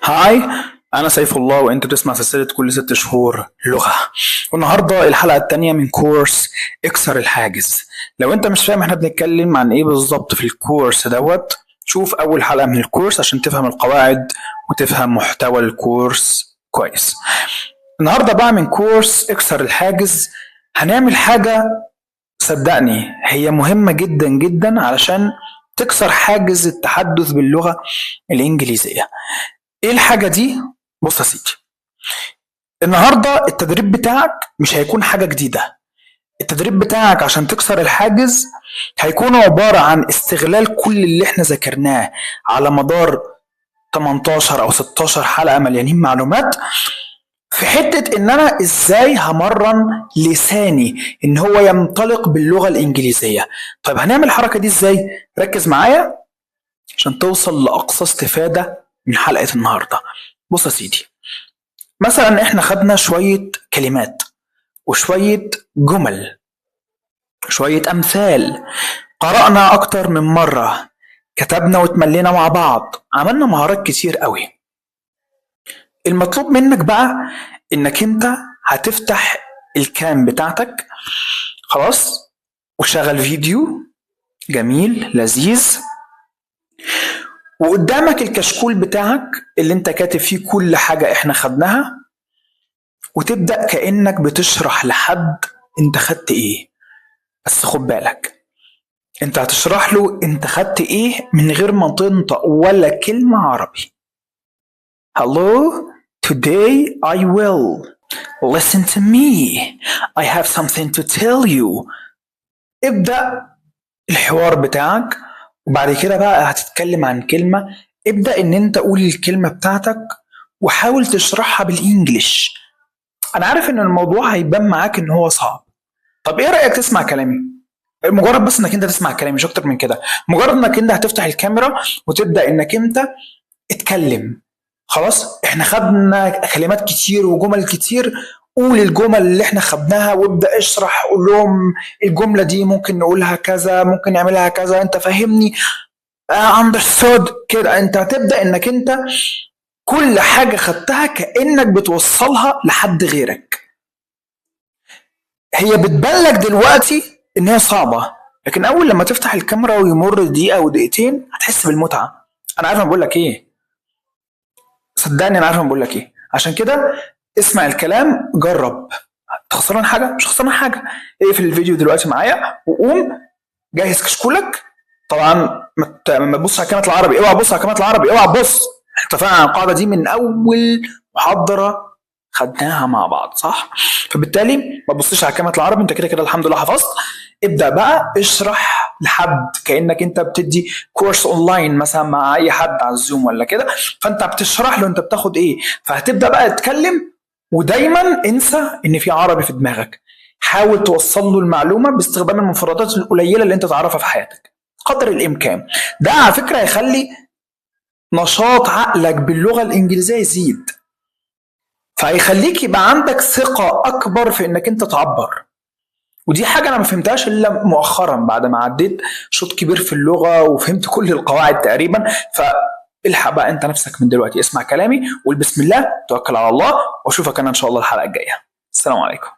هاي، أنا سيف الله وأنت بتسمع سلسلة كل 6 شهور لغة. والنهاردة الحلقة التانية من كورس اكسر الحاجز. لو أنت مش فاهم احنا بنتكلم عن إيه بالظبط في الكورس شوف أول حلقة من الكورس عشان تفهم القواعد وتفهم محتوى الكورس كويس. النهاردة بقى من كورس اكسر الحاجز هنعمل حاجة، صدقني هي مهمة جدا جدا علشان تكسر حاجز التحدث باللغة الإنجليزية. ايه الحاجة دي؟ بص يا سيدي، النهاردة التدريب بتاعك مش هيكون حاجة جديدة. التدريب بتاعك عشان تكسر الحاجز هيكون عبارة عن استغلال كل اللي احنا ذكرناه على مدار 18 او 16 حلقة مليانين معلومات، في حتة ان انا ازاي همرن لساني ان هو ينطلق باللغة الانجليزية. طيب هنعمل الحركة دي ازاي؟ ركز معايا عشان توصل لأقصى استفادة من حلقة النهاردة. بص يا سيدي، مثلا احنا خدنا شوية كلمات وشوية جمل، شوية أمثال، قرأنا أكتر من مرة، كتبنا واتملينا مع بعض، عملنا مهارات كتير قوي. المطلوب منك بقى إنك أنت هتفتح الكام بتاعتك، خلاص، وشغل فيديو جميل لذيذ، وقدامك الكشكول بتاعك اللي انت كاتب فيه كل حاجة احنا خدناها، وتبدأ كأنك بتشرح لحد انت خدت ايه. بس خد بالك، انت هتشرح له انت خدت ايه من غير ما تنطق ولا كلمة عربي. Hello, today I will. Listen to me. I have something to tell you. ابدأ الحوار بتاعك، وبعد كده بقى هتتكلم عن كلمة. ابدأ ان انت قول الكلمة بتاعتك وحاول تشرحها بالانجليش. انا عارف ان الموضوع هيبان معاك ان هو صعب. طب ايه رأيك تسمع كلامي؟ مجرد بس انك انت تسمع كلامي، مش اكتر من كده. مجرد انك انت هتفتح الكاميرا وتبدأ انك انت اتكلم. خلاص، احنا خدنا كلمات كتير وجمل كتير، قول الجمل اللي احنا خدناها وابدأ اشرح. قول لهم الجملة دي ممكن نقولها كذا، ممكن نعملها كذا، انت فاهمني؟ understood كده. انت هتبدأ انك انت كل حاجة خدتها كأنك بتوصلها لحد غيرك. هي بتبان لك دلوقتي ان هي صعبة، لكن اول لما تفتح الكاميرا ويمر دقيقة او دقيقتين هتحس بالمتعة. انا عارف انا بقول لك ايه، صدقني انا عارف انا بقول لك ايه. عشان كده اسمع الكلام، جرب. خسران حاجة؟ مش خسران حاجة. اقفل الفيديو دلوقتي معايا وقوم جهز كشكولك. طبعا ما تبص على كلمة العربي، اوعى تبص على كلمة العربي، اوعى تبص. اتفقنا على القاعدة دي من اول محاضرة خدناها مع بعض، صح؟ فبالتالي ما تبصيش على كلمة العربي، انت كده كده الحمد لله حفظت. ابدأ بقى اشرح لحد كأنك انت بتدي كورس اونلاين مثلا مع اي حد على الزوم ولا كده، فانت بتشرح له انت بتاخد ايه. فهتبدأ بقى تتكلم، ودايما انسى ان في عربي في دماغك. حاول توصل له المعلومة باستخدام المفردات القليلة اللي انت تعرفها في حياتك قدر الامكان. ده على فكرة هيخلي نشاط عقلك باللغة الانجليزية يزيد، فهيخليك يبقى عندك ثقة أكبر في إنك أنت تعبر. ودي حاجة أنا ما فهمتهاش إلا مؤخرا بعد ما عديت شوط كبير في اللغة وفهمت كل القواعد تقريبا. فالحق بقى أنت نفسك من دلوقتي، اسمع كلامي وقول بسم الله، توكل على الله، وأشوفك أنا إن شاء الله الحلقة الجاية. السلام عليكم.